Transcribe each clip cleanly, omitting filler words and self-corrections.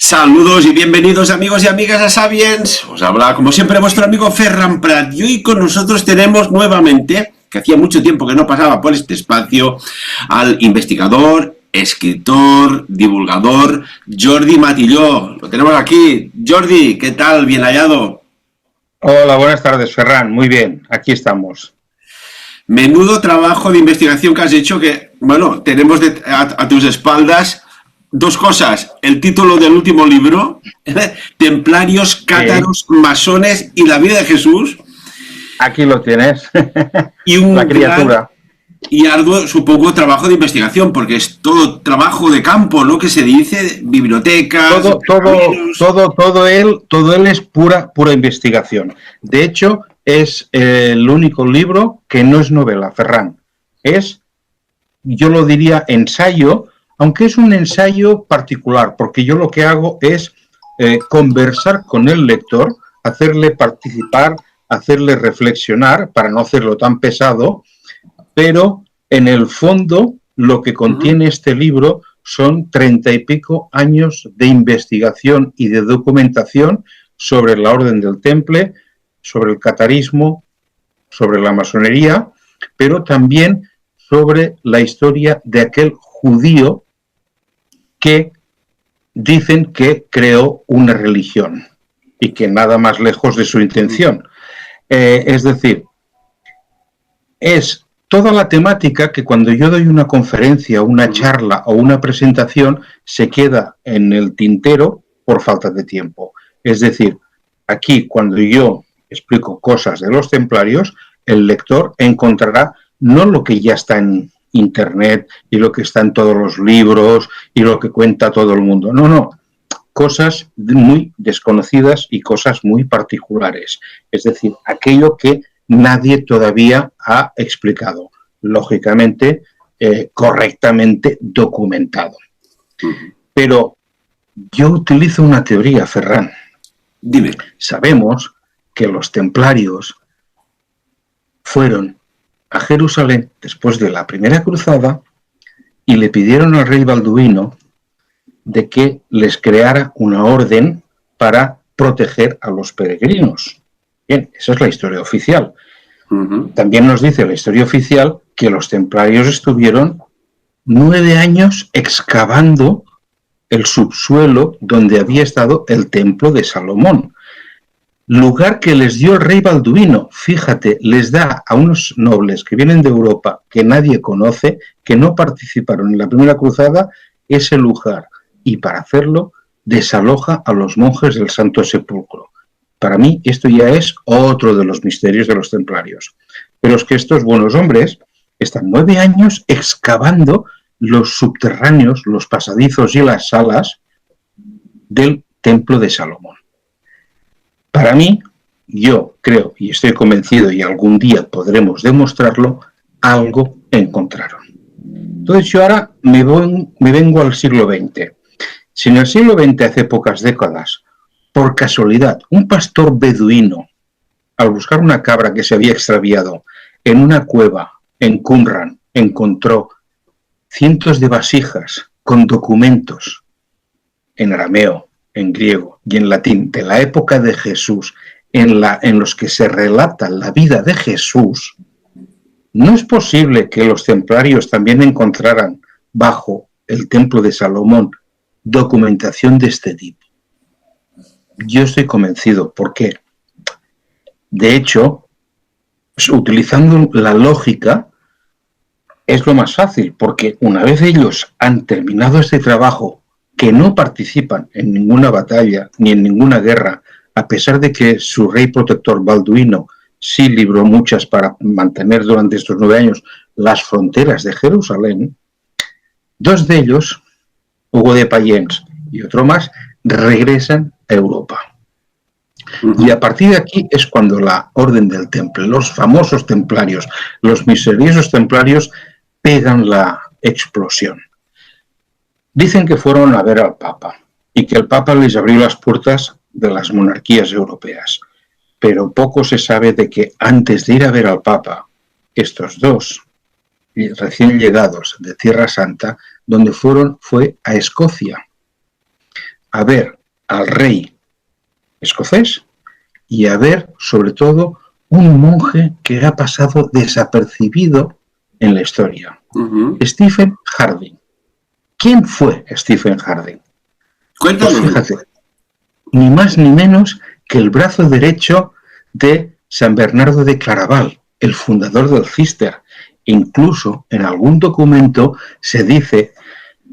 Saludos y bienvenidos amigos y amigas a Sapiens. Os habla como siempre vuestro amigo Ferran Prat y hoy con nosotros tenemos nuevamente, que hacía mucho tiempo que no pasaba por este espacio, al investigador, escritor, divulgador Jordi Matilló. Lo tenemos aquí. Jordi, ¿qué tal? Bien hallado. Hola, buenas tardes, Ferran. Muy bien, aquí estamos. Menudo trabajo de investigación que has hecho que, bueno, tenemos a tus espaldas dos cosas. El título del último libro, Templarios, Cátaros, Masones y la vida de Jesús. Aquí lo tienes. Y un la criatura. Gran y arduo, supongo, trabajo de investigación, porque es todo trabajo de campo, ¿no? Que se dice, bibliotecas... Todo él es pura investigación. De hecho, es el único libro que no es novela, Ferran. Es, yo lo diría, ensayo, aunque es un ensayo particular, porque yo lo que hago es conversar con el lector, hacerle participar, hacerle reflexionar, para no hacerlo tan pesado, pero en el fondo lo que contiene este libro son 30 y pico años de investigación y de documentación sobre la Orden del Temple, sobre el catarismo, sobre la masonería, pero también sobre la historia de aquel judío que dicen que creó una religión y que nada más lejos de su intención. Es decir, es toda la temática que cuando yo doy una conferencia, una charla o una presentación se queda en el tintero por falta de tiempo. Es decir, aquí cuando yo explico cosas de los templarios, el lector encontrará no lo que ya está en Internet y lo que está en todos los libros y lo que cuenta todo el mundo. No, cosas muy desconocidas y cosas muy particulares. Es decir, aquello que nadie todavía ha explicado, lógicamente, correctamente documentado. Pero yo utilizo una teoría, Ferran. Dime. Sabemos que los templarios fueron a Jerusalén después de la primera cruzada y le pidieron al rey Balduino de que les creara una orden para proteger a los peregrinos. Bien, esa es la historia oficial. También nos dice la historia oficial que los templarios estuvieron 9 años excavando el subsuelo donde había estado el templo de Salomón. Lugar que les dio el rey Balduino. Fíjate, les da a unos nobles que vienen de Europa, que nadie conoce, que no participaron en la primera cruzada, ese lugar. Y para hacerlo, desaloja a los monjes del Santo Sepulcro. Para mí, esto ya es otro de los misterios de los templarios. Pero es que estos buenos hombres están 9 años excavando los subterráneos, los pasadizos y las salas del templo de Salomón. Para mí, yo creo y estoy convencido, y algún día podremos demostrarlo, algo encontraron. Entonces yo ahora me vengo al siglo XX. Si en el siglo XX, hace pocas décadas, por casualidad, un pastor beduino, al buscar una cabra que se había extraviado en una cueva en Qumran, encontró cientos de vasijas con documentos en arameo, en griego y en latín de la época de Jesús, en los que se relata la vida de Jesús, ¿no es posible que los templarios también encontraran bajo el templo de Salomón documentación de este tipo? Yo estoy convencido. ¿Por qué? De hecho, utilizando la lógica, es lo más fácil, porque una vez ellos han terminado este trabajo, que no participan en ninguna batalla ni en ninguna guerra, a pesar de que su rey protector Balduino sí libró muchas para mantener durante estos 9 años las fronteras de Jerusalén, 2 de ellos, Hugo de Payens y otro más, regresan a Europa. Y a partir de aquí es cuando la Orden del Temple, los famosos templarios, los misteriosos templarios, pegan la explosión. Dicen que fueron a ver al Papa y que el Papa les abrió las puertas de las monarquías europeas. Pero poco se sabe de que antes de ir a ver al Papa, estos dos recién llegados de Tierra Santa, donde fueron fue a Escocia, a ver al rey escocés y a ver, sobre todo, un monje que ha pasado desapercibido en la historia. Stephen Harding. ¿Quién fue Stephen Harding? Cuéntanos. Pues fíjate, ni más ni menos que el brazo derecho de San Bernardo de Claraval, el fundador del Cister. Incluso en algún documento se dice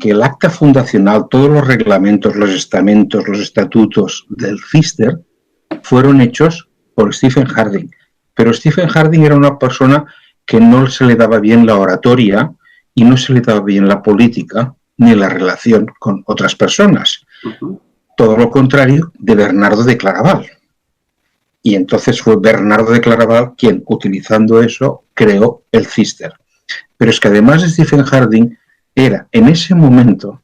que el acta fundacional, todos los reglamentos, los estamentos, los estatutos del Cister fueron hechos por Stephen Harding. Pero Stephen Harding era una persona que no se le daba bien la oratoria y no se le daba bien la política ni la relación con otras personas. Todo lo contrario de Bernardo de Claraval. Y entonces fue Bernardo de Claraval quien, utilizando eso, creó el Cister. Pero es que además de Stephen Harding, era en ese momento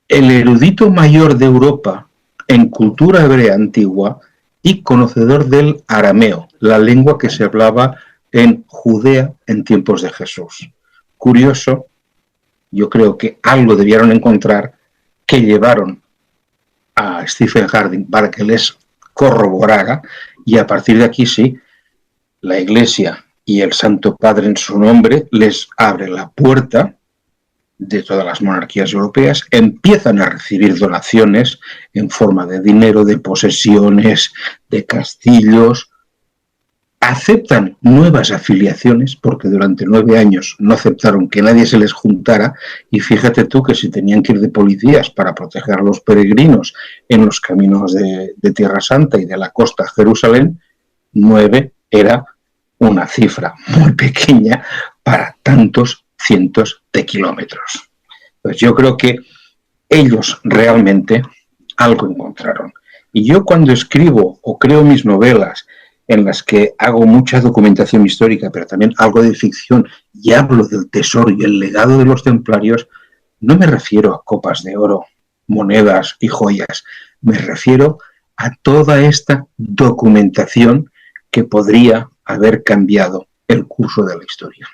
el erudito mayor de Europa en cultura hebrea antigua y conocedor del arameo, la lengua que se hablaba en Judea en tiempos de Jesús. Curioso, yo creo que algo debieron encontrar que llevaron a Stephen Harding para que les corroborara, y a partir de aquí sí, la Iglesia y el Santo Padre en su nombre les abre la puerta de todas las monarquías europeas, empiezan a recibir donaciones en forma de dinero, de posesiones, de castillos, aceptan nuevas afiliaciones, porque durante 9 años no aceptaron que nadie se les juntara, y fíjate tú que si tenían que ir de policías para proteger a los peregrinos en los caminos de Tierra Santa y de la costa a Jerusalén, 9 era una cifra muy pequeña para tantos cientos de kilómetros. Pues yo creo que ellos realmente algo encontraron. Y yo cuando escribo o creo mis novelas en las que hago mucha documentación histórica, pero también algo de ficción, y hablo del tesoro y el legado de los templarios, no me refiero a copas de oro, monedas y joyas, me refiero a toda esta documentación que podría haber cambiado el curso de la historia.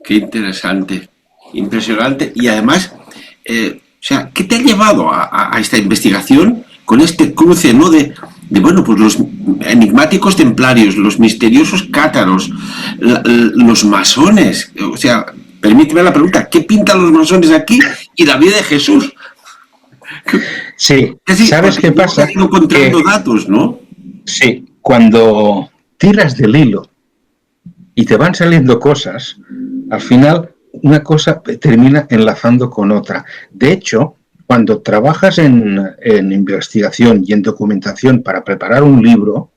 Qué interesante, impresionante. Y además, o sea, ¿qué te ha llevado a esta investigación con este cruce, ¿no? de bueno, pues los enigmáticos templarios, los misteriosos cátaros, los masones? O sea, permíteme la pregunta, ¿qué pintan los masones aquí y la vida de Jesús? Sí, ¿sabes qué pasa? Encontrando datos, ¿no? Sí, cuando tiras del hilo y te van saliendo cosas, al final una cosa termina enlazando con otra. De hecho, cuando trabajas en investigación y en documentación para preparar un libro,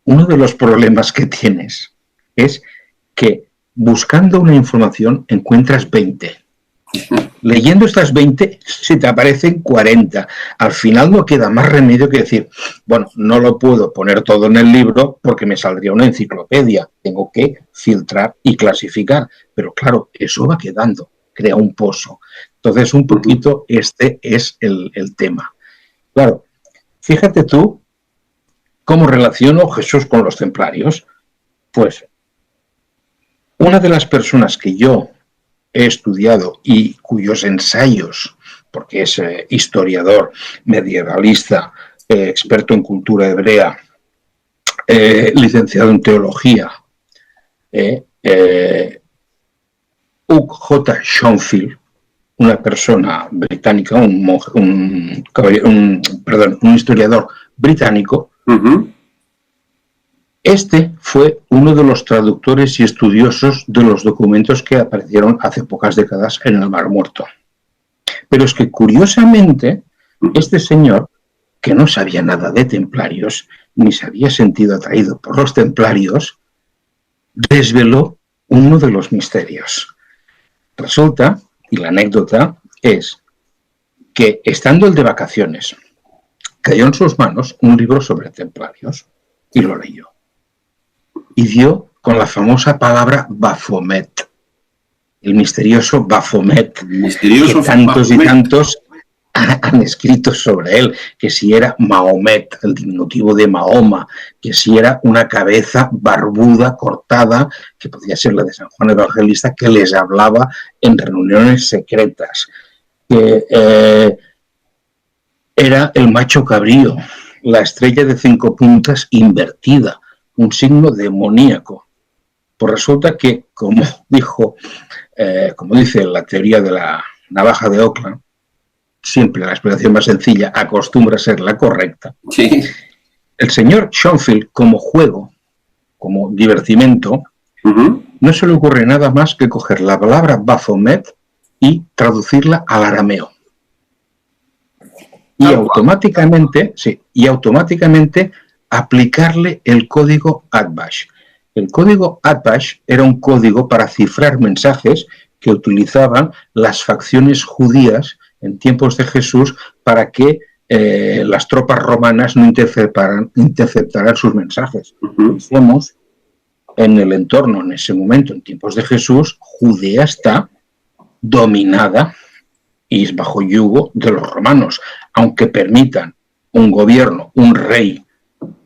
uno de los problemas que tienes es que buscando una información encuentras 20. Leyendo estas 20 se te aparecen 40. Al final no queda más remedio que decir, bueno, no lo puedo poner todo en el libro porque me saldría una enciclopedia. Tengo que filtrar y clasificar. Pero claro, eso va quedando, crea un pozo. Entonces, un poquito este es el tema. Claro, fíjate tú cómo relaciono Jesús con los templarios. Pues una de las personas que yo he estudiado y cuyos ensayos, porque es historiador, medievalista, experto en cultura hebrea, licenciado en teología, Hugh J. Schonfield, una persona británica, un historiador británico. Este fue uno de los traductores y estudiosos de los documentos que aparecieron hace pocas décadas en el Mar Muerto. Pero es que, curiosamente, este señor, que no sabía nada de templarios, ni se había sentido atraído por los templarios, desveló uno de los misterios. Resulta, y la anécdota es, que estando él de vacaciones, cayó en sus manos un libro sobre templarios y lo leyó. Y dio con la famosa palabra Baphomet, el misterioso Baphomet, que tantos y tantos han escrito sobre él, que si era Mahomet, el diminutivo de Mahoma, que si era una cabeza barbuda, cortada, que podría ser la de San Juan Evangelista, que les hablaba en reuniones secretas, que era el macho cabrío, la estrella de 5 puntas invertida, un signo demoníaco. Pues resulta que, como dice la teoría de la navaja de Ockham, siempre la explicación más sencilla acostumbra a ser la correcta. Sí. El señor Schoenfield, como juego, como divertimento, no se le ocurre nada más que coger la palabra Baphomet y traducirla al arameo. Y automáticamente aplicarle el código Atbash. El código Atbash era un código para cifrar mensajes que utilizaban las facciones judías en tiempos de Jesús para que las tropas romanas no interceptaran sus mensajes. Decíamos, en el entorno, en ese momento, en tiempos de Jesús, Judea está dominada y es bajo yugo de los romanos, aunque permitan un gobierno, un rey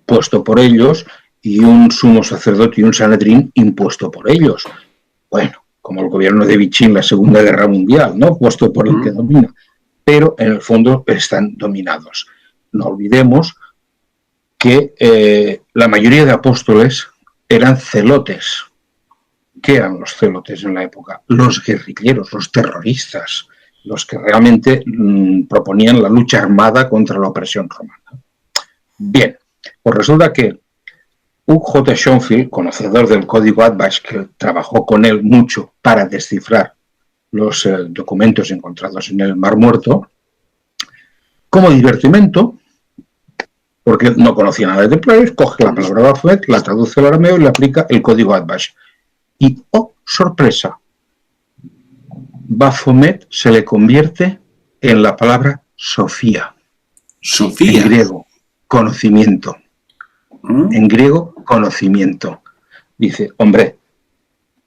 puesto por ellos y un sumo sacerdote y un sanedrín impuesto por ellos. Bueno, como el gobierno de Vichy en la Segunda Guerra Mundial, ¿no? Puesto por el que domina. Pero en el fondo están dominados. No olvidemos que la mayoría de apóstoles eran celotes. ¿Qué eran los celotes en la época? Los guerrilleros, los terroristas, los que realmente proponían la lucha armada contra la opresión romana. Bien, pues resulta que U.J. Schoenfield, conocedor del código Atbash, que trabajó con él mucho para descifrar los documentos encontrados en el Mar Muerto, como divertimento, porque no conocía nada de templarios, coge la palabra Baphomet, la traduce al arameo y le aplica el código Atbash. Y, ¡oh, sorpresa! Baphomet se le convierte en la palabra Sofía. Sofía. En griego, conocimiento. En griego, conocimiento. Dice, hombre,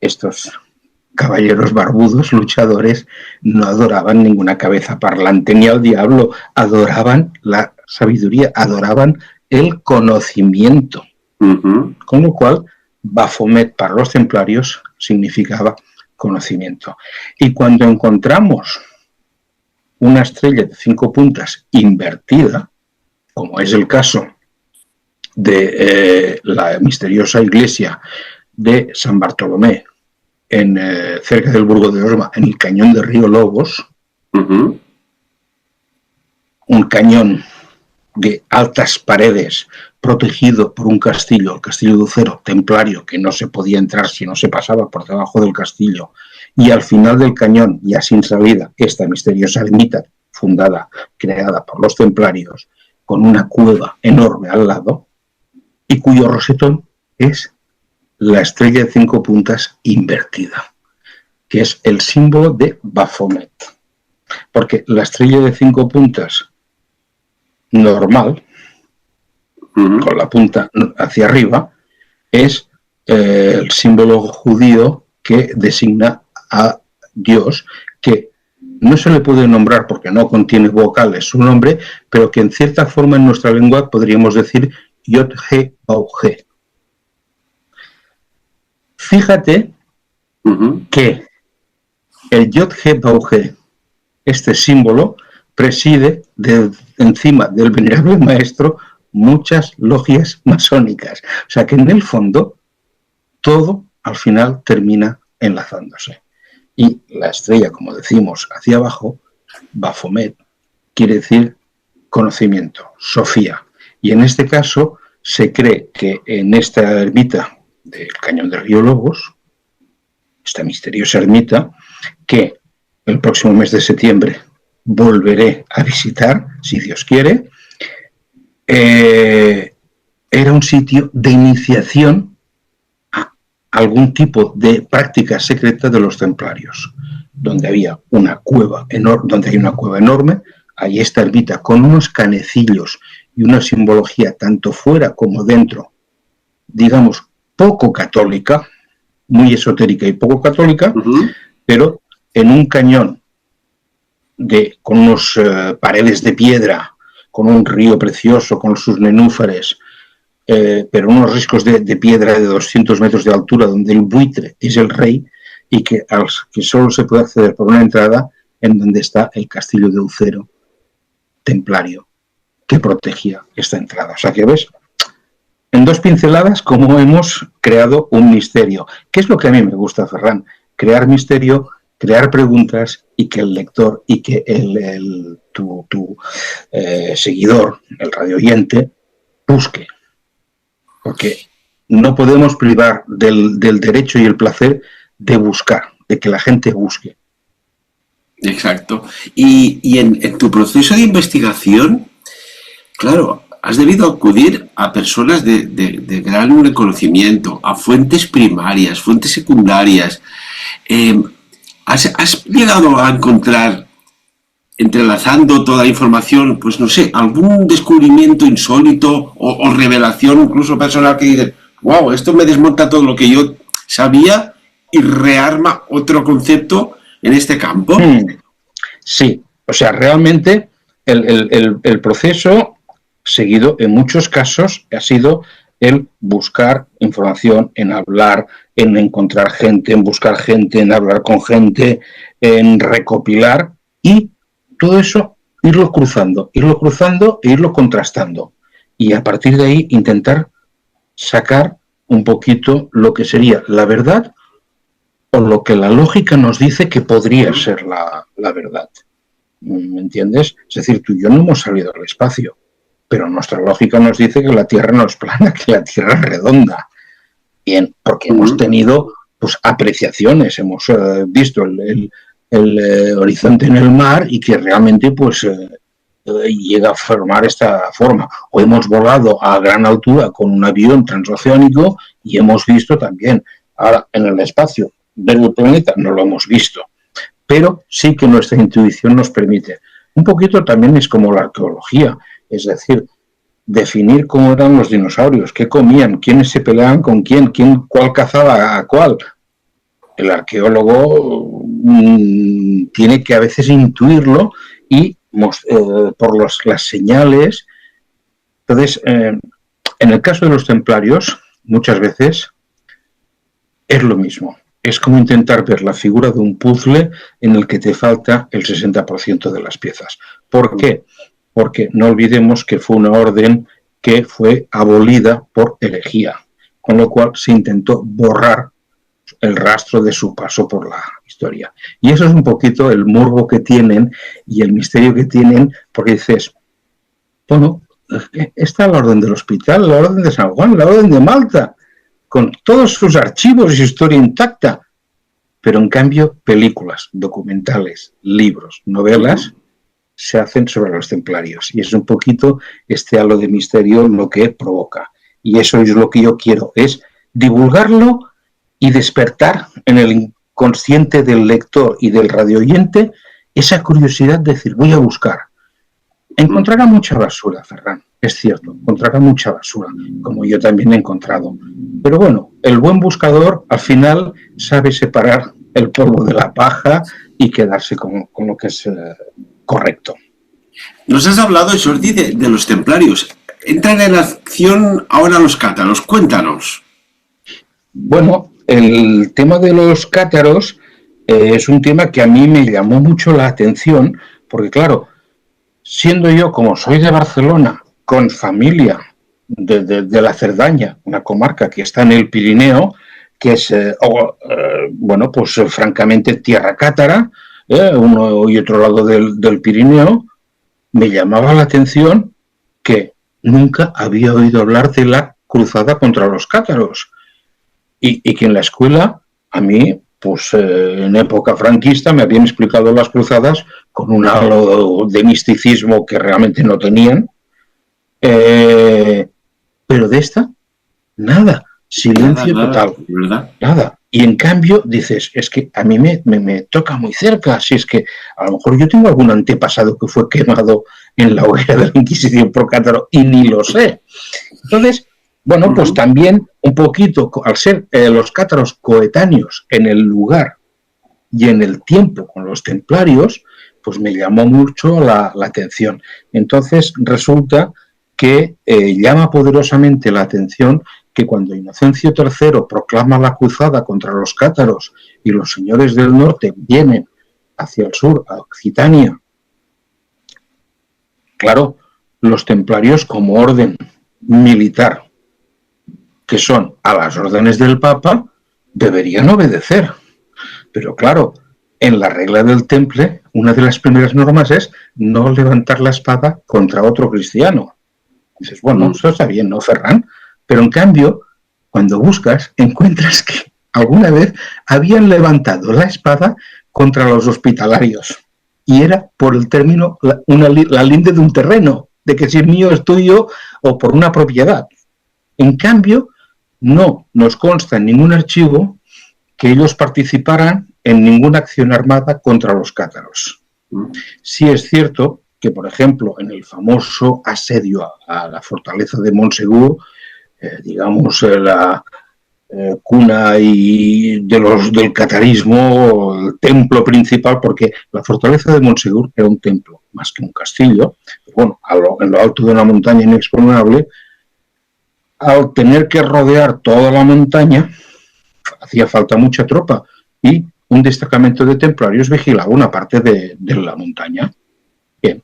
estos caballeros barbudos, luchadores, no adoraban ninguna cabeza parlante ni al diablo, adoraban la sabiduría, adoraban el conocimiento. Con lo cual, Baphomet para los templarios significaba conocimiento. Y cuando encontramos una estrella de 5 puntas invertida, como es el caso de la misteriosa iglesia de San Bartolomé, cerca del Burgo de Osma, en el cañón de Río Lobos, un cañón de altas paredes protegido por un castillo, el castillo de Ucero, templario, que no se podía entrar si no se pasaba por debajo del castillo, y al final del cañón, ya sin salida, esta misteriosa ermita creada por los templarios, con una cueva enorme al lado, y cuyo rosetón es la estrella de 5 puntas invertida, que es el símbolo de Baphomet. Porque la estrella de 5 puntas normal, con la punta hacia arriba, es el símbolo judío que designa a Dios, que no se le puede nombrar porque no contiene vocales su nombre, pero que en cierta forma en nuestra lengua podríamos decir Yod-He-Bau-He. Fíjate que el Yod-He-Bau-He, este símbolo, preside encima del venerable maestro muchas logias masónicas. O sea que en el fondo todo al final termina enlazándose. Y la estrella, como decimos, hacia abajo, Baphomet, quiere decir conocimiento, Sofía. Y en este caso se cree que en esta ermita del Cañón de Río Lobos, esta misteriosa ermita, que el próximo mes de septiembre volveré a visitar, si Dios quiere, era un sitio de iniciación a algún tipo de práctica secreta de los templarios, donde había una cueva enorme, hay esta ermita con unos canecillos y una simbología tanto fuera como dentro, digamos, poco católica, muy esotérica y poco católica, pero en un cañón con unos paredes de piedra, con un río precioso, con sus nenúfares, pero unos riscos de piedra de 200 metros de altura, donde el buitre es el rey y que solo se puede acceder por una entrada en donde está el castillo de Ucero, templario, que protegía esta entrada. O sea que ves, en 2 pinceladas, cómo hemos creado un misterio. ¿Qué es lo que a mí me gusta, Ferran? Crear misterio, crear preguntas y que el lector y que tu seguidor, el radioyente, busque. Porque no podemos privar del derecho y el placer de buscar, de que la gente busque. Exacto. Y en tu proceso de investigación, claro, has debido acudir a personas de gran reconocimiento, a fuentes primarias, fuentes secundarias. ¿Has llegado a encontrar, entrelazando toda la información, pues no sé, algún descubrimiento insólito o revelación incluso personal que dices, wow, esto me desmonta todo lo que yo sabía y rearma otro concepto en este campo? Sí, o sea, realmente el proceso seguido en muchos casos ha sido el buscar información, en hablar, en encontrar gente, en buscar gente, en hablar con gente, en recopilar y todo eso irlo cruzando e irlo contrastando. Y a partir de ahí intentar sacar un poquito lo que sería la verdad o lo que la lógica nos dice que podría ser la verdad. ¿Me entiendes? Es decir, tú y yo no hemos salido al espacio, pero nuestra lógica nos dice que la Tierra no es plana, que la Tierra es redonda. Bien, porque hemos tenido pues apreciaciones, hemos visto el horizonte en el mar y que realmente pues llega a formar esta forma. O hemos volado a gran altura con un avión transoceánico y hemos visto también. Ahora, en el espacio del planeta no lo hemos visto, pero sí que nuestra intuición nos permite. Un poquito también es como la arqueología, es decir, definir cómo eran los dinosaurios, qué comían, quiénes se peleaban con quién, cuál cazaba a cuál. El arqueólogo tiene que a veces intuirlo y por las señales. Entonces, en el caso de los templarios, muchas veces es lo mismo. Es como intentar ver la figura de un puzzle en el que te falta el 60% de las piezas. ¿Por qué? Porque no olvidemos que fue una orden que fue abolida por herejía, con lo cual se intentó borrar el rastro de su paso por la historia. Y eso es un poquito el morbo que tienen y el misterio que tienen, porque dices, bueno, está la orden del hospital, la orden de San Juan, la orden de Malta, con todos sus archivos y su historia intacta, pero en cambio películas, documentales, libros, novelas se hacen sobre los templarios y es un poquito este halo de misterio lo que provoca. Y eso es lo que yo quiero, es divulgarlo y despertar en el inconsciente del lector y del radioyente esa curiosidad de decir, voy a buscar. Encontrará mucha basura, Ferran, es cierto, encontrará mucha basura, como yo también he encontrado. Pero bueno, el buen buscador al final sabe separar el polvo de la paja y quedarse con lo que es correcto. Nos has hablado, Jordi, de los templarios. Entran en acción ahora los cátaros. Cuéntanos. Bueno, el tema de los cátaros es un tema que a mí me llamó mucho la atención, porque claro, siendo yo, como soy de Barcelona, con familia de la Cerdaña, una comarca que está en el Pirineo, que es, bueno, pues francamente tierra cátara, uno y otro lado del Pirineo, me llamaba la atención que nunca había oído hablar de la cruzada contra los cátaros. Y que en la escuela, a mí, pues en época franquista, me habían explicado las cruzadas con un halo de misticismo que realmente no tenían. Pero de esta, nada. Silencio total. ¿Verdad? Nada. Y en cambio dices, es que a mí me toca muy cerca. Si es que a lo mejor yo tengo algún antepasado que fue quemado en la hoguera de la Inquisición por cátaro y ni lo sé. Entonces, bueno, pues también un poquito, al ser los cátaros coetáneos en el lugar y en el tiempo con los templarios, pues me llamó mucho la atención. Entonces resulta que llama poderosamente la atención que cuando Inocencio III proclama la cruzada contra los cátaros y los señores del norte vienen hacia el sur, a Occitania, claro, los templarios como orden militar, que son a las órdenes del Papa, deberían obedecer. Pero claro, en la regla del temple, una de las primeras normas es no levantar la espada contra otro cristiano. Dices, bueno, eso está bien, ¿no, Ferran? Pero en cambio, cuando buscas, encuentras que alguna vez habían levantado la espada contra los hospitalarios. Y era por el término, la linde de un terreno, de que si es mío es tuyo o por una propiedad. En cambio, no nos consta en ningún archivo que ellos participaran en ninguna acción armada contra los cátaros. Sí es cierto que, por ejemplo, en el famoso asedio a la fortaleza de Montsegur, digamos, la cuna del catarismo, el templo principal, porque la fortaleza de Montsegur era un templo más que un castillo, pero bueno, en lo alto de una montaña inexpugnable, al tener que rodear toda la montaña, hacía falta mucha tropa y un destacamento de templarios vigilaba una parte de la montaña. Bien,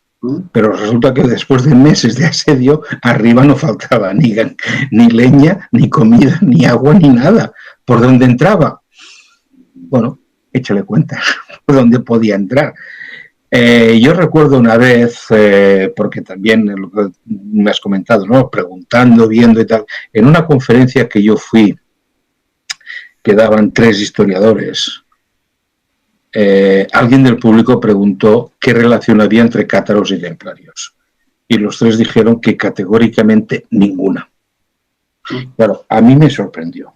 pero resulta que después de meses de asedio, arriba no faltaba ni leña, ni comida, ni agua, ni nada. ¿Por dónde entraba? Bueno, échale cuenta por dónde podía entrar. Yo recuerdo una vez, porque también lo que me has comentado, ¿no? Preguntando, viendo y tal, en una conferencia que yo fui, que daban 3 historiadores, alguien del público preguntó qué relación había entre cátaros y templarios. Y los 3 dijeron que categóricamente ninguna. Claro, a mí me sorprendió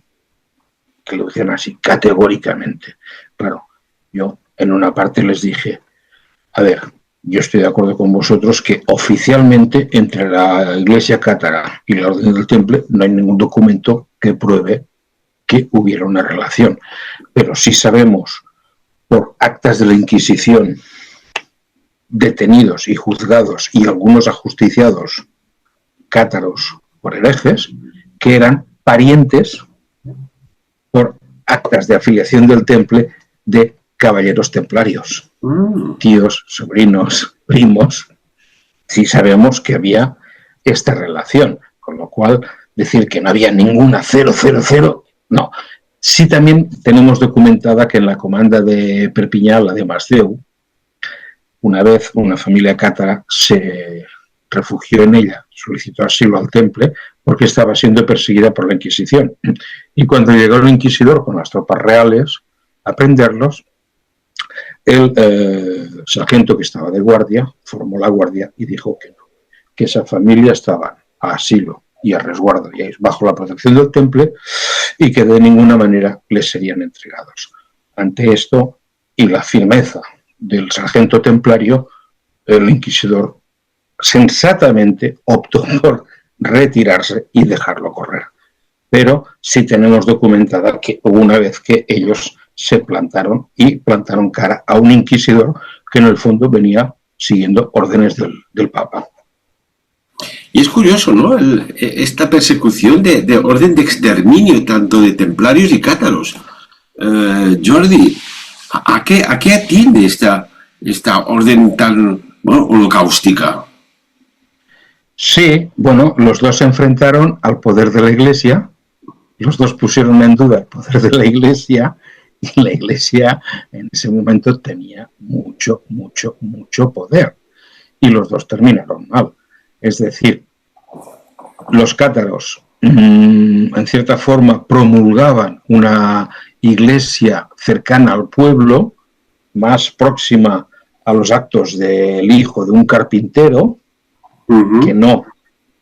que lo dijeran así, categóricamente. Claro, yo en una parte les dije, a ver, yo estoy de acuerdo con vosotros que oficialmente entre la Iglesia cátara y la Orden del Temple no hay ningún documento que pruebe que hubiera una relación. Pero sí sabemos por actas de la Inquisición, detenidos y juzgados y algunos ajusticiados cátaros por herejes, que eran parientes por actas de afiliación del temple de caballeros templarios, tíos, sobrinos, primos. Sí sabemos que había esta relación, con lo cual decir que no había ninguna 000, no. Sí también tenemos documentada que en la comanda de Perpiñán, la de Masdeu, una vez una familia cátara se refugió en ella, solicitó asilo al temple porque estaba siendo perseguida por la Inquisición. Y cuando llegó el inquisidor con las tropas reales a prenderlos, el sargento que estaba de guardia formó la guardia y dijo que no, que esa familia estaba a asilo y a resguardo y bajo la protección del temple y que de ninguna manera les serían entregados. Ante esto y la firmeza del sargento templario, el inquisidor sensatamente optó por retirarse y dejarlo correr. Pero sí tenemos documentada que hubo una vez que ellos se plantaron cara a un inquisidor que en el fondo venía siguiendo órdenes del Papa. Y es curioso, ¿no? Esta persecución de orden de exterminio tanto de templarios y cátaros. Jordi, ¿a qué atiende esta orden tan holocaustica? Sí, bueno, los dos se enfrentaron al poder de la Iglesia, los dos pusieron en duda el poder de la Iglesia y la Iglesia en ese momento tenía mucho poder y los dos terminaron mal. Es decir, los cátaros en cierta forma promulgaban una iglesia cercana al pueblo, más próxima a los actos del hijo de un carpintero, que no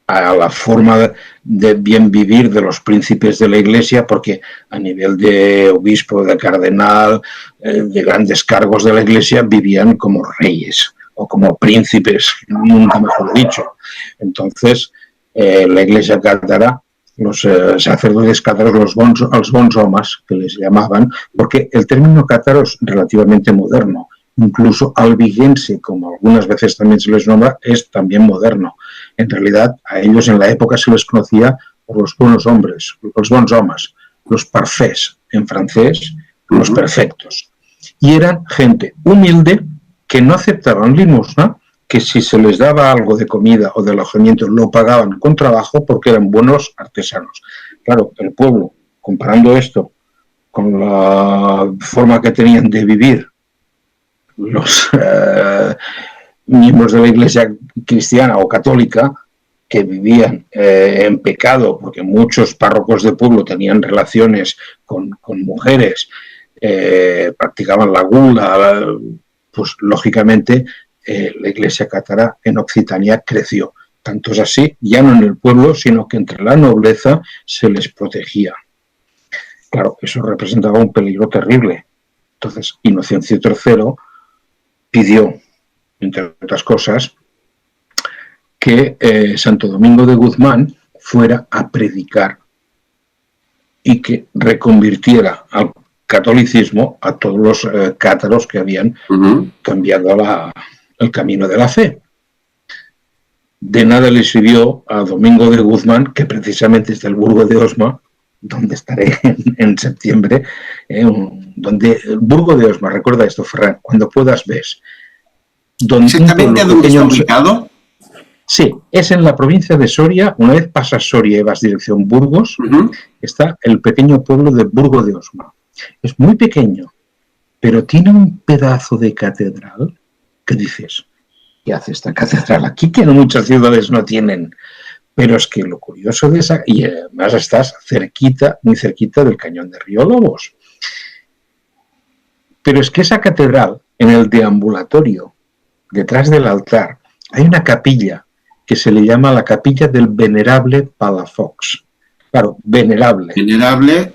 a la forma de bien vivir de los príncipes de la iglesia, porque a nivel de obispo, de cardenal, de grandes cargos de la iglesia, vivían como reyes o como príncipes, nunca mejor dicho. Entonces, la iglesia cátara, los sacerdotes cátaros, los bons homes, que les llamaban, porque el término cátaro es relativamente moderno. incluso albigense, como algunas veces también se les nombra, es también moderno. En realidad, a ellos en la época se les conocía por los buenos hombres, los bons homes, los parfaits, en francés, los perfectos. Y eran gente humilde que no aceptaban limosna, que si se les daba algo de comida o de alojamiento lo pagaban con trabajo porque eran buenos artesanos. Claro, el pueblo, comparando esto con la forma que tenían de vivir los miembros de la Iglesia cristiana o católica, que vivían en pecado, porque muchos párrocos de pueblo tenían relaciones con mujeres, practicaban la gula, pues lógicamente la Iglesia cátara en Occitania creció. Tanto es así, ya no en el pueblo, sino que entre la nobleza se les protegía. Claro, eso representaba un peligro terrible. Entonces, Inocencio III pidió, entre otras cosas, que Santo Domingo de Guzmán fuera a predicar y que reconvirtiera al catolicismo a todos los cátaros que habían cambiado el camino de la fe. De nada le sirvió a Domingo de Guzmán, que precisamente es del Burgo de Osma, donde estaré en septiembre, donde el Burgo de Osma, recuerda esto, Ferran, cuando puedas ves. ¿Exactamente dónde está ubicado? Sí, es en la provincia de Soria. Una vez pasas Soria y vas dirección Burgos, está el pequeño pueblo de Burgo de Osma. Es muy pequeño, pero tiene un pedazo de catedral que dices, ¿qué hace esta catedral aquí que muchas ciudades no tienen? Pero es que lo curioso de esa, y además estás cerquita, muy cerquita del cañón de Río Lobos. Pero es que esa catedral, en el deambulatorio, detrás del altar, hay una capilla que se le llama la capilla del venerable Palafox. Claro, venerable. Venerable.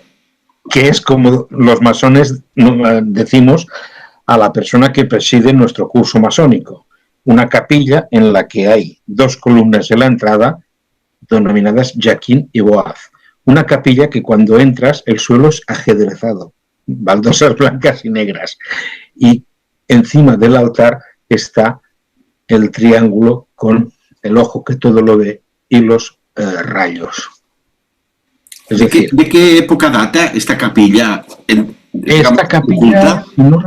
Que es como los masones decimos a la persona que preside nuestro curso masónico. Una capilla en la que hay 2 columnas en la entrada denominadas Jaquín y Boaz. Una capilla que cuando entras el suelo es ajedrezado, baldosas blancas y negras. Y encima del altar está el triángulo con el ojo que todo lo ve y los rayos. Es decir, ¿De qué época data esta capilla? Esta capilla, si no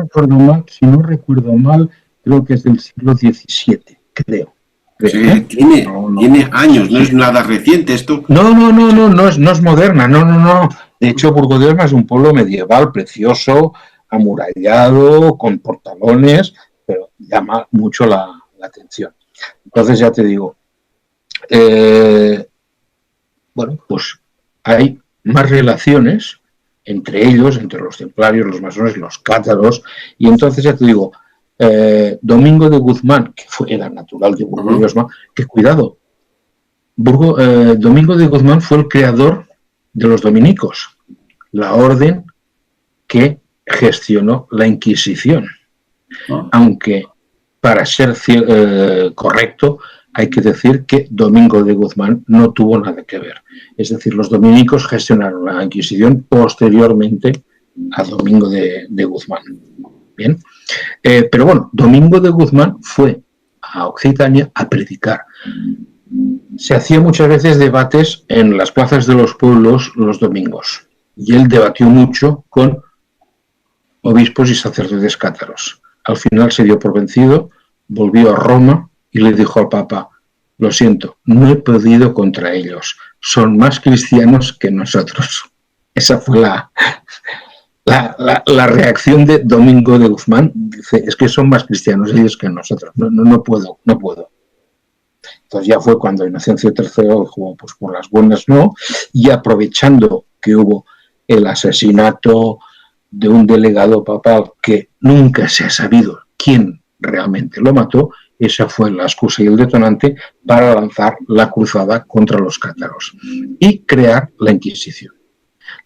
recuerdo mal, creo que es del siglo XVII, creo. Sí, tiene años, no es nada reciente esto. No es moderna, no. De hecho, Burgo de Osma es un pueblo medieval, precioso, amurallado, con portalones, pero llama mucho la atención. Entonces ya te digo, bueno, pues hay más relaciones entre ellos, entre los templarios, los masones, los cátaros, y entonces ya te digo, Domingo de Guzmán, que era natural de Burgo de Osma, que cuidado, Domingo de Guzmán fue el creador de los dominicos, la orden que gestionó la Inquisición, aunque para ser correcto hay que decir que Domingo de Guzmán no tuvo nada que ver. Es decir, los dominicos gestionaron la Inquisición posteriormente a Domingo de Guzmán. Bien, pero bueno, Domingo de Guzmán fue a Occitania a predicar. Se hacían muchas veces debates en las plazas de los pueblos los domingos y él debatió mucho con obispos y sacerdotes cátaros. Al final se dio por vencido, volvió a Roma y le dijo al Papa: lo siento, no he podido contra ellos, son más cristianos que nosotros. Esa fue la reacción de Domingo de Guzmán. Dice, es que son más cristianos ellos que nosotros, no puedo. Entonces ya fue cuando Inocencio III dijo, pues por las buenas no, y aprovechando que hubo el asesinato de un delegado papal que nunca se ha sabido quién realmente lo mató, esa fue la excusa y el detonante para lanzar la cruzada contra los cátaros y crear la Inquisición.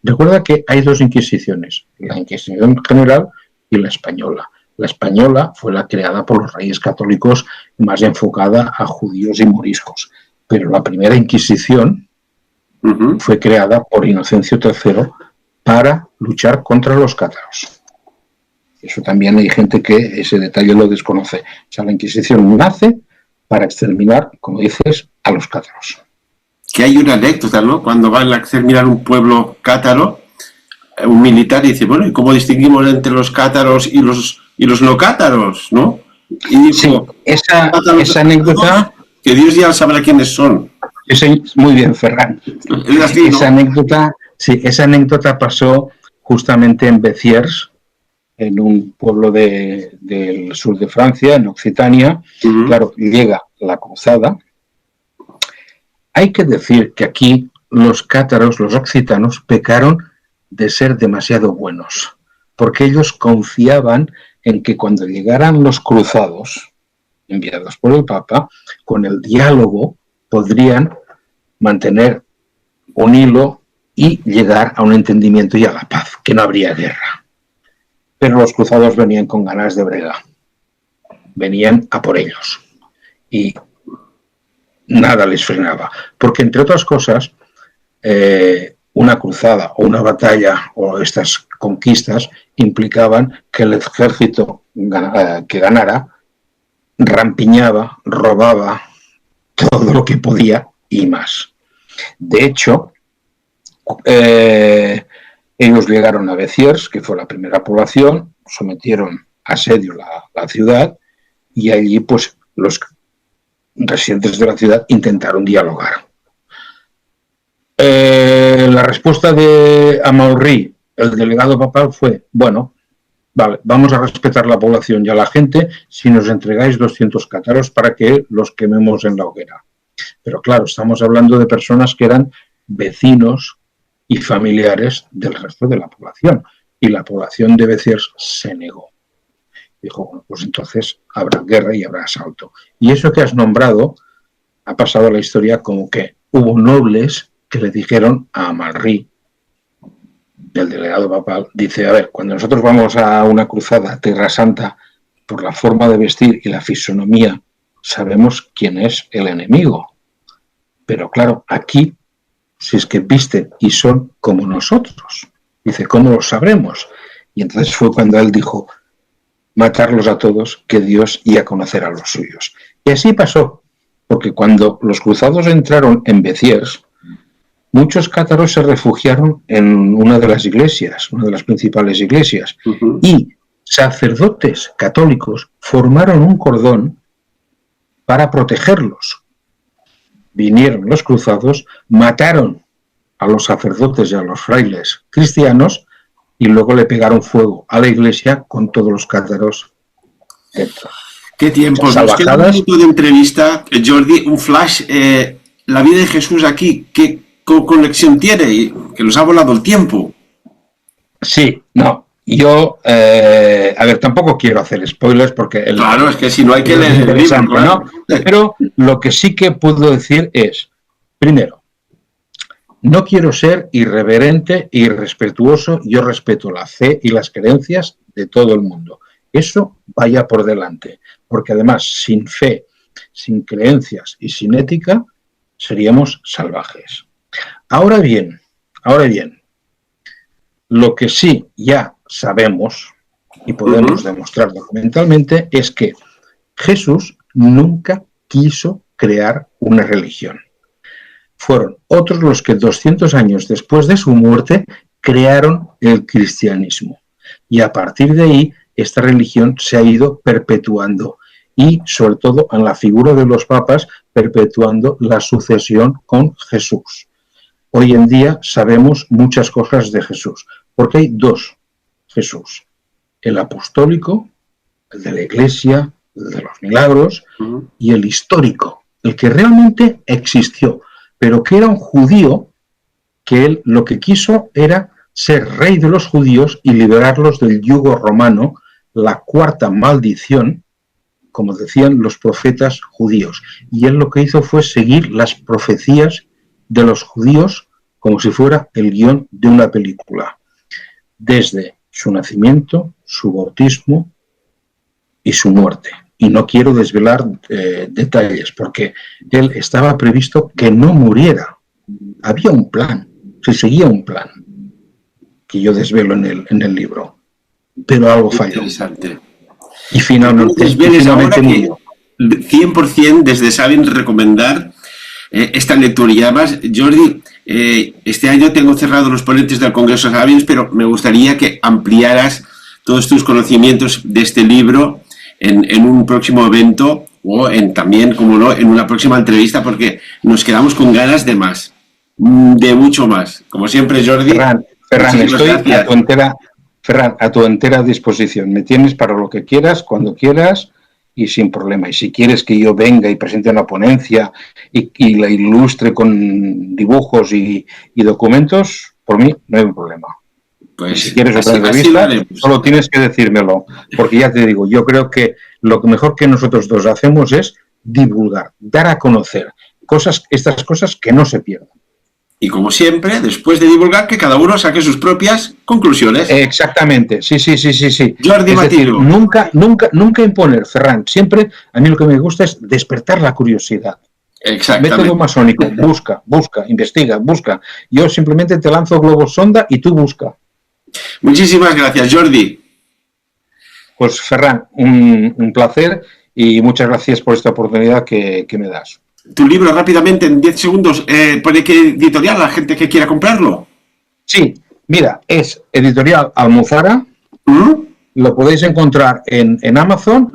Recuerda que hay 2 inquisiciones, la Inquisición general y la española. La española fue la creada por los reyes católicos, más enfocada a judíos y moriscos, pero la primera Inquisición fue creada por Inocencio III para luchar contra los cátaros. Eso también hay gente que ese detalle lo desconoce. O sea, la Inquisición nace para exterminar, como dices, a los cátaros. Que hay una anécdota, ¿no? Cuando van a exterminar un pueblo cátaro, un militar dice, bueno, ¿y cómo distinguimos entre los cátaros y los no cátaros, no? Y dijo, sí, esa anécdota... Que Dios ya sabrá quiénes son. Muy bien, Ferran. Es así, ¿no? Esa anécdota pasó justamente en Béziers, en un pueblo del sur de Francia, en Occitania. Claro, llega la cruzada. Hay que decir que aquí los cátaros, los occitanos, pecaron de ser demasiado buenos, porque ellos confiaban en que cuando llegaran los cruzados, enviados por el Papa, con el diálogo podrían mantener un hilo y llegar a un entendimiento y a la paz, que no habría guerra. Pero los cruzados venían con ganas de brega, venían a por ellos y nada les frenaba, porque entre otras cosas una cruzada o una batalla o estas conquistas implicaban que el ejército que ganara rampiñaba, robaba todo lo que podía y más. De hecho, ellos llegaron a Béziers, que fue la primera población, sometieron a asedio la ciudad y allí pues los residentes de la ciudad intentaron dialogar. La respuesta de Amaury, el delegado papal, fue, bueno, vale, vamos a respetar la población y a la gente si nos entregáis 200 cátaros para que los quememos en la hoguera. Pero claro, estamos hablando de personas que eran vecinos y familiares del resto de la población. Y la población de Béziers se negó. Dijo, bueno, pues entonces habrá guerra y habrá asalto. Y eso que has nombrado ha pasado a la historia como que hubo nobles que le dijeron a Amalric, el delegado papal, dice, a ver, cuando nosotros vamos a una cruzada a Tierra Santa, por la forma de vestir y la fisonomía, sabemos quién es el enemigo. Pero claro, aquí, si es que visten y son como nosotros, dice, ¿cómo lo sabremos? Y entonces fue cuando él dijo, matarlos a todos, que Dios iba a conocer a los suyos. Y así pasó, porque cuando los cruzados entraron en Béziers, muchos cátaros se refugiaron en una de las iglesias, una de las principales iglesias, y sacerdotes católicos formaron un cordón para protegerlos. Vinieron los cruzados, mataron a los sacerdotes y a los frailes cristianos y luego le pegaron fuego a la iglesia con todos los cátaros dentro. ¿Qué tiempos? Nos queda un minuto de entrevista. Jordi, un flash. La vida de Jesús aquí, ¿qué conexión tiene? Que nos ha volado el tiempo. Sí, no. Yo, a ver, tampoco quiero hacer spoilers porque... Claro, es que si no hay que leer el libro, claro. ¿No? Pero lo que sí que puedo decir es, primero, no quiero ser irreverente e irrespetuoso, yo respeto la fe y las creencias de todo el mundo. Eso vaya por delante, porque además sin fe, sin creencias y sin ética, seríamos salvajes. Ahora bien, lo que sí ya sabemos y podemos demostrar documentalmente es que Jesús nunca quiso crear una religión. Fueron otros los que 200 años después de su muerte crearon el cristianismo. Y a partir de ahí, esta religión se ha ido perpetuando y, sobre todo, en la figura de los papas, perpetuando la sucesión con Jesús. Hoy en día sabemos muchas cosas de Jesús, porque hay dos Jesús, el apostólico, el de la iglesia, el de los milagros, y el histórico, el que realmente existió, pero que era un judío, que él lo que quiso era ser rey de los judíos y liberarlos del yugo romano, la cuarta maldición, como decían los profetas judíos. Y él lo que hizo fue seguir las profecías de los judíos como si fuera el guión de una película, desde su nacimiento, su bautismo y su muerte. Y no quiero desvelar detalles, porque él estaba previsto que no muriera. Había un plan, se seguía un plan, que yo desvelo en el libro. pero algo falló. Interesante. Y finalmente, Entonces, ahora que murió. 100% desde Saben recomendar esta lectura. Y además, Jordi, este año tengo cerrado los ponentes del Congreso Sapiens, pero me gustaría que ampliaras todos tus conocimientos de este libro en un próximo evento o también, como no, en una próxima entrevista, porque nos quedamos con ganas de más, de mucho más. Como siempre, Jordi. Ferran, estoy a tu entera disposición. Me tienes para lo que quieras, cuando quieras y sin problema. Y si quieres que yo venga y presente una ponencia y la ilustre con dibujos y documentos, por mí no hay un problema. Pues y si quieres otra entrevista, solo tienes que decírmelo. Porque ya te digo, yo creo que lo mejor que nosotros dos hacemos es divulgar, dar a conocer estas cosas que no se pierdan. Y como siempre, después de divulgar, que cada uno saque sus propias conclusiones. Exactamente, sí. Jordi Matiro. Nunca imponer, Ferran. Siempre, a mí lo que me gusta es despertar la curiosidad. Exactamente. Método masónico, busca, investiga, busca. Yo simplemente te lanzo globos sonda y tú busca. Muchísimas gracias, Jordi. Pues Ferran, un placer y muchas gracias por esta oportunidad que me das. Tu libro, rápidamente, en 10 segundos, ¿pone qué editorial la gente que quiera comprarlo? Sí, mira, es editorial Almuzara, lo podéis encontrar en Amazon